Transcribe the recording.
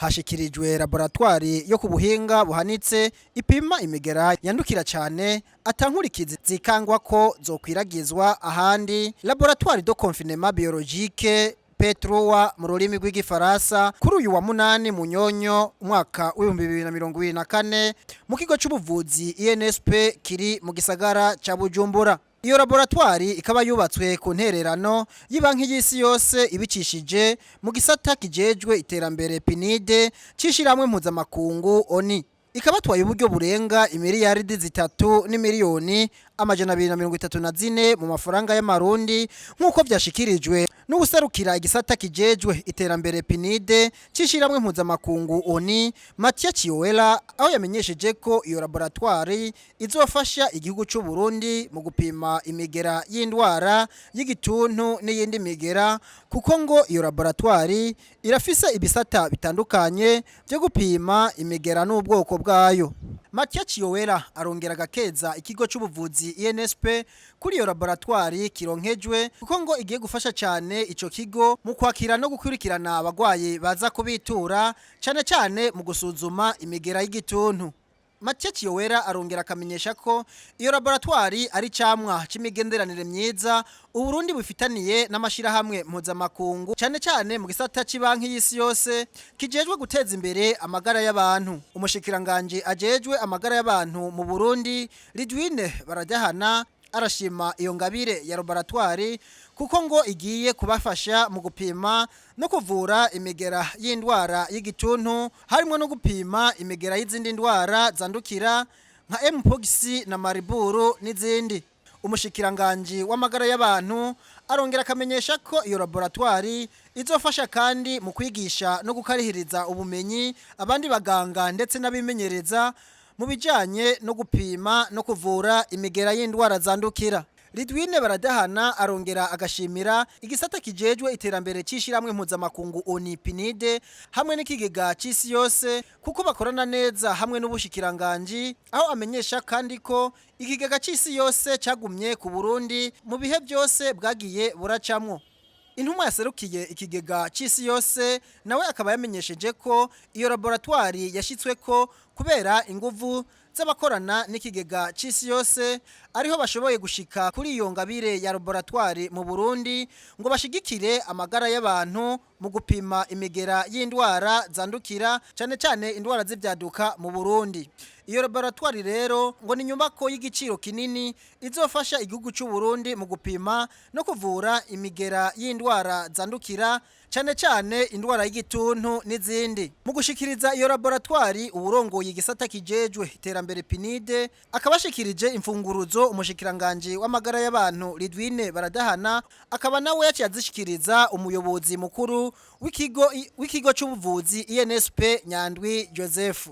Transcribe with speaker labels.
Speaker 1: hashikirijwe laboratoire yo ku buhinga buhanitse ipima imigera yandukira cyane atankurikizi zikangwa ko zokwiragizwa ahandi. Laboratoire de confinement biologique Petrowa mu rurimi rw'igifaransa kuri uyu wa 8 Munyonyo umwaka w'2024 mu kigo cy'ubuvuzi INSP kiri mu gisagara ca Bujumbura. Iyo laboratoire ikaba yubatswe ku ntererano y'Ibanki y'Isi yose ibicishije mu gisata kijejwe iterambere PNID cishiramwe mpuzamakungu ONI. Ikaba twaye uburyo burenga imiliyaridi 3 n'imiliyoni amajana 234 mu mafaranga y'amarundi nkuko vyashikirijwe n'ubuserukira igisata kijejwe iterambere PNID cishiramwe mpuzamakungu ONI Mathieu Chiowela, aho yamenyesheje ko iyo laboratoire izofasha igihugu cy'u Burundi mu gupima imigera y'indwara y'igituntu n'iyindi migera, kuko ngo iyo laboratoire irafise ibisata bitandukanye byo gupima imigera n'ubwoko bwayo. Mathieu Chiowela arongera gakeza ikigo cy'ubuvuzi INSP kuri iyo laboratoire kironkejwe, kuko ngo igiye gufasha cyane ico kigo mu kwakira no gukurikirana abagwayi baza kubitura cyane cyane mu gusuzuma imigera y'igituntu. Mathieu Chiowela arongera akamenyesha ko iyo laboratoire ari camwa c'imigenderanire myiza Uburundi bufitaniye n'amashirahamwe mpuzamakungu cyane cyane mu gisata c'Ibanki y'Isi yose kijejwe guteza imbere amagara y'abantu. Umushikiranganje ajejwe amagara y'abantu mu Burundi Ridwine Barajahana arashima iyo ngabire ya laboratoire, kuko ngo igiye kubafasha mu gupima no kuvura imigera y'indwara y'igituntu, harimo no gupima imigera y'izindi ndwara zandukira nka mpox na mariburu n'izindi. Umushikiranganje w'amagara y'abantu arongera akamenyesha ko iyo laboratoire izofasha kandi mu kwigisha no gukarihiriza ubumenyi abandi baganga ndetse n'abimenyereza mu bijanye no gupima no kuvura imigera y'indwara zandukira. Ridwine Baradahana arongera agashimira igisata kijejwe iterambere cishiramwe mpuzamakungu ONI PNID hamwe n'ikigega c'Isi yose, kuko bakorana neza hamwe n'ubushikiranganje, aho amenyesha kandi ko ikigega c'Isi yose cagumye ku Burundi mu bihe byose bwagiye buracamwo. Intumwa yaserukiye ikigega c'Isi yose nawe akaba yamenyesheje ko iyo laboratoire yashitswe ko kubera inguvu z'abakorana n'ikigega c'Isi yose ariho bashoboye gushika kuri iyo ngabire ya laboratoire mu Burundi ngo bashigikire amagara y'abantu mu gupima imigera y'indwara zandukira cyane cyane indwara z'ivyaduka mu Burundi. Iyo laboratoire rero ngo ni nyumbako y'igiciro kinini izofasha igihugu cy'u Burundi mu gupima no kuvura imigera y'indwara zandukira cyane cyane indwara y'igituntu n'izindi. Mu gushikiriza iyo laboratoire uburongoye igisata kijejwe iterambere PNID akabashikirije imfunguruzo umushikiranganje w'amagara y'abantu Ridwine Baradahana, akaba nawe yacyazishikiriza umuyobozi mukuru w'ikigo cy'ubuvuzi INSP Nyandwi Joseph.